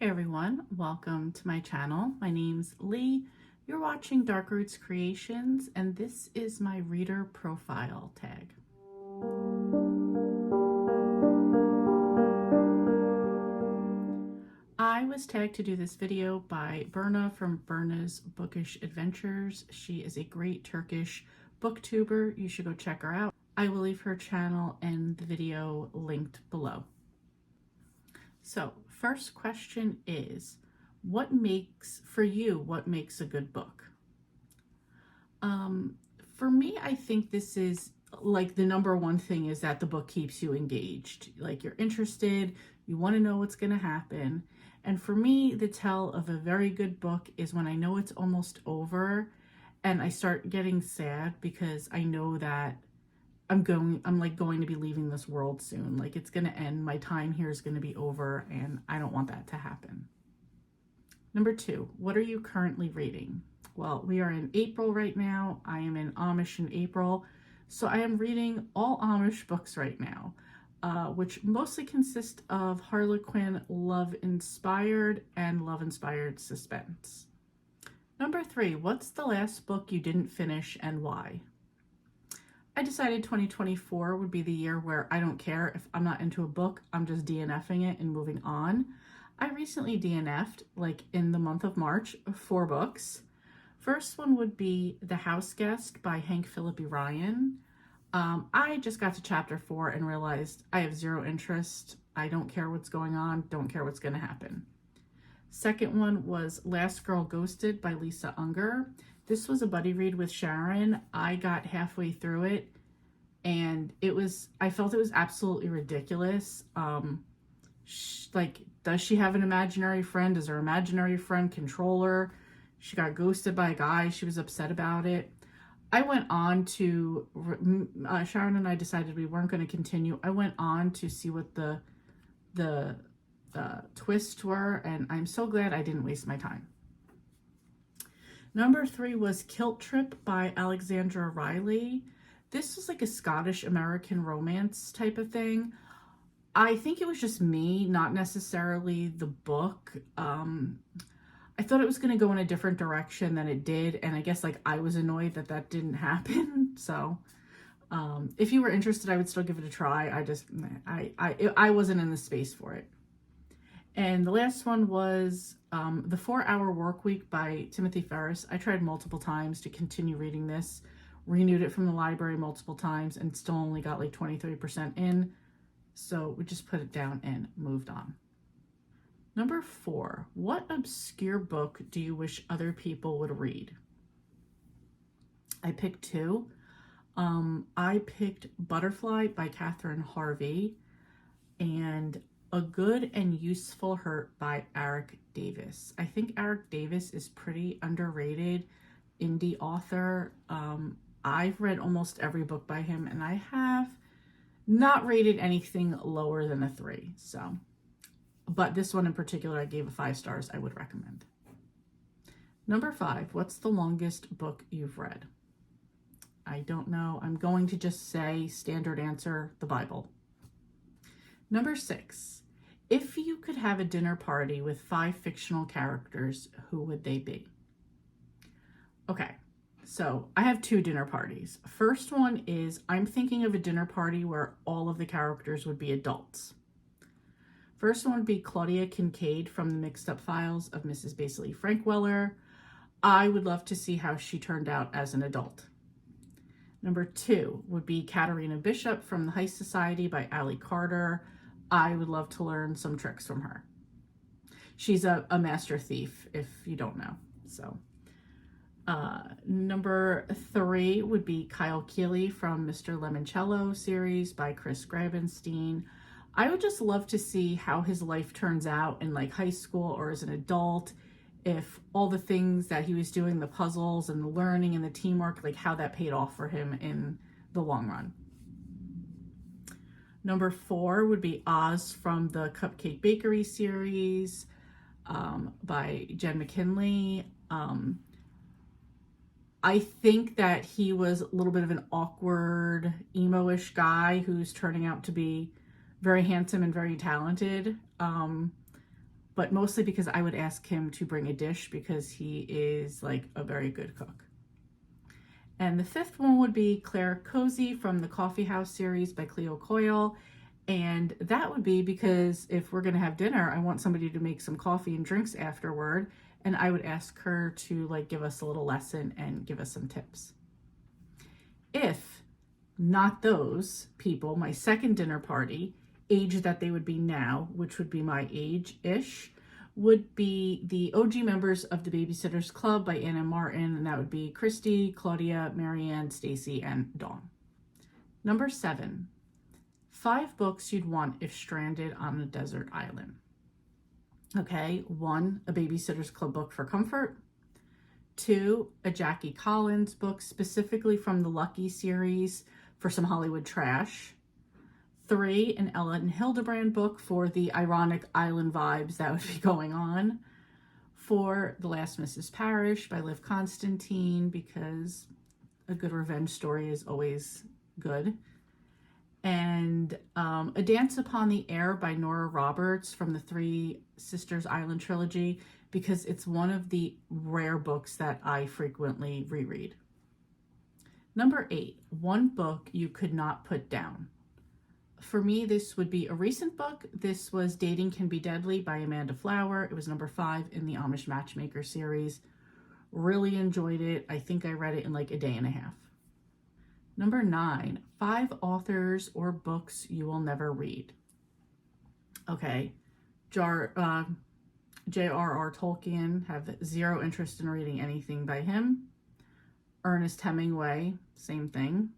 Hey everyone, welcome to my channel. My name's Lee. You're watching Dark Roots Creations, and this is my reader profile tag. I was tagged to do this video by Berna from Berna's Bookish Adventures. She is a great Turkish booktuber. You should go check her out. I will leave her channel and the video linked below. So, first question is, what makes a good book? For me, I think this is like the number one thing is that the book keeps you engaged. Like you're interested, you want to know what's going to happen. And for me, the tell of a very good book is when I know it's almost over and I start getting sad because I know that I'm going to be leaving this world soon. Like it's going to end. My time here is going to be over and I don't want that to happen. Number 2, what are you currently reading? Well, we are in April right now. I am in Amish in April. So I am reading all Amish books right now, which mostly consist of Harlequin love-inspired and love-inspired suspense. Number 3, what's the last book you didn't finish and why? I decided 2024 would be the year where I don't care if I'm not into a book, I'm just DNFing it and moving on. I recently DNF'd, like in the month of March, 4 books. First one would be The House Guest by Hank Phillippi Ryan. I just got to chapter 4 and realized I have zero interest. I don't care what's going on, don't care what's going to happen. Second one was Last Girl Ghosted by Lisa Unger. This was a buddy read with Sharon. I got halfway through it and I felt it was absolutely ridiculous. Does she have an imaginary friend? Does her imaginary friend control her? She got ghosted by a guy. She was upset about it. I went on to, Sharon and I decided we weren't going to continue. I went on to see what the twists were, and I'm so glad I didn't waste my time. Number 3 was Kilt Trip by Alexandra Riley. This was like a Scottish-American romance type of thing. I think it was just me, not necessarily the book. I thought it was going to go in a different direction than it did, and I guess like I was annoyed that that didn't happen. So if you were interested, I would still give it a try. I wasn't in the space for it. And the last one was The 4-Hour Workweek by Timothy Ferris. I tried multiple times to continue reading this, renewed it from the library multiple times, and still only got like 23% in. So we just put it down and moved on. Number 4, what obscure book do you wish other people would read? I picked 2. I picked Butterfly by Catherine Harvey and A Good and Useful Hurt by Eric Davis. I think Eric Davis is pretty underrated indie author. I've read almost every book by him and I have not rated anything lower than a 3. So, but this one in particular, I gave a 5 stars. I would recommend. Number 5, what's the longest book you've read? I don't know. I'm going to just say standard answer, the Bible. Number 6, if you could have a dinner party with 5 fictional characters, who would they be? Okay, so I have 2 dinner parties. First one is I'm thinking of a dinner party where all of the characters would be adults. First one would be Claudia Kincaid from the Mixed Up Files of Mrs. Basily Frankweller. I would love to see how she turned out as an adult. Number 2 would be Katerina Bishop from The Heist Society by Allie Carter. I would love to learn some tricks from her. She's a master thief, if you don't know. So, number 3 would be Kyle Keeley from Mr. Lemoncello series by Chris Grabenstein. I would just love to see how his life turns out in like high school or as an adult, if all the things that he was doing, the puzzles and the learning and the teamwork, like how that paid off for him in the long run. Number 4 would be Oz from the Cupcake Bakery series by Jen McKinley. I think that he was a little bit of an awkward, emo-ish guy who's turning out to be very handsome and very talented. but mostly because I would ask him to bring a dish because he is like a very good cook. And the fifth one would be Claire Cozy from the Coffee House series by Cleo Coyle. And that would be because if we're going to have dinner, I want somebody to make some coffee and drinks afterward. And I would ask her to like give us a little lesson and give us some tips. If not those people, my second dinner party, age that they would be now, which would be my age-ish, would be the OG members of the Babysitters Club by Anna Martin, and that would be Christy, Claudia, Marianne, Stacy, and Dawn. Number 7, 5 books you'd want if stranded on a desert island. Okay, 1, a Babysitter's Club book for comfort. 2, a Jackie Collins book specifically from the Lucky series for some Hollywood trash. 3, an Ellen Hildebrand book for the ironic island vibes that would be going on. 4, The Last Mrs. Parrish by Liv Constantine, because a good revenge story is always good. And A Dance Upon the Air by Nora Roberts from the Three Sisters Island trilogy, because it's one of the rare books that I frequently reread. Number 8, 1 book you could not put down. For me, this would be a recent book. This was Dating Can Be Deadly by Amanda Flower. It was number 5 in the Amish Matchmaker series. Really enjoyed it. I think I read it in like a day and a half. Number 9, 5 authors or books you will never read. Okay, J.R.R. Tolkien, have zero interest in reading anything by him. Ernest Hemingway, same thing.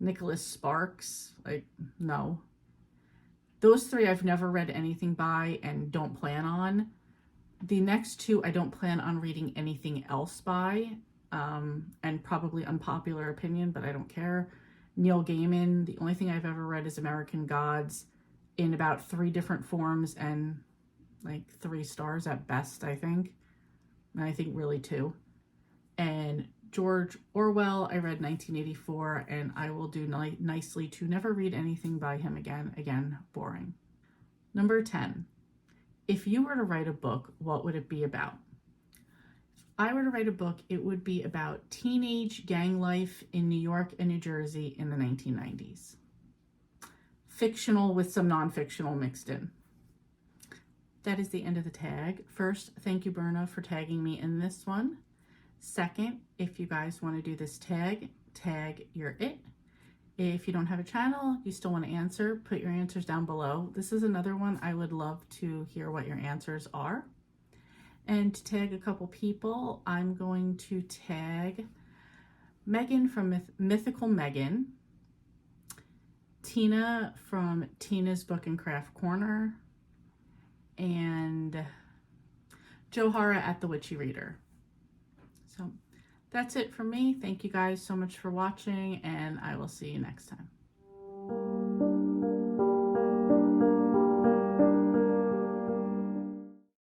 Nicholas Sparks, like, no. Those 3 I've never read anything by and don't plan on. The next 2 I don't plan on reading anything else by, and probably unpopular opinion, but I don't care. Neil Gaiman, the only thing I've ever read is American Gods in about 3 different forms and like 3 stars at best, I think. And I think really 2. And George Orwell, I read 1984, and I will do nicely to never read anything by him again. Again, boring. Number 10, if you were to write a book, what would it be about? If I were to write a book, it would be about teenage gang life in New York and New Jersey in the 1990s. Fictional with some non-fictional mixed in. That is the end of the tag. First, thank you, Berna, for tagging me in this one. Second, if you guys want to do this tag your it. If you don't have a channel, you still want to answer, put your answers down below. This is another one I would love to hear what your answers are. And to tag a couple people, I'm going to tag Megan from Mythical Megan, Tina from Tina's Book and Craft Corner, and Johara at The Witchy Reader. So that's it for me. Thank you guys so much for watching, and I will see you next time.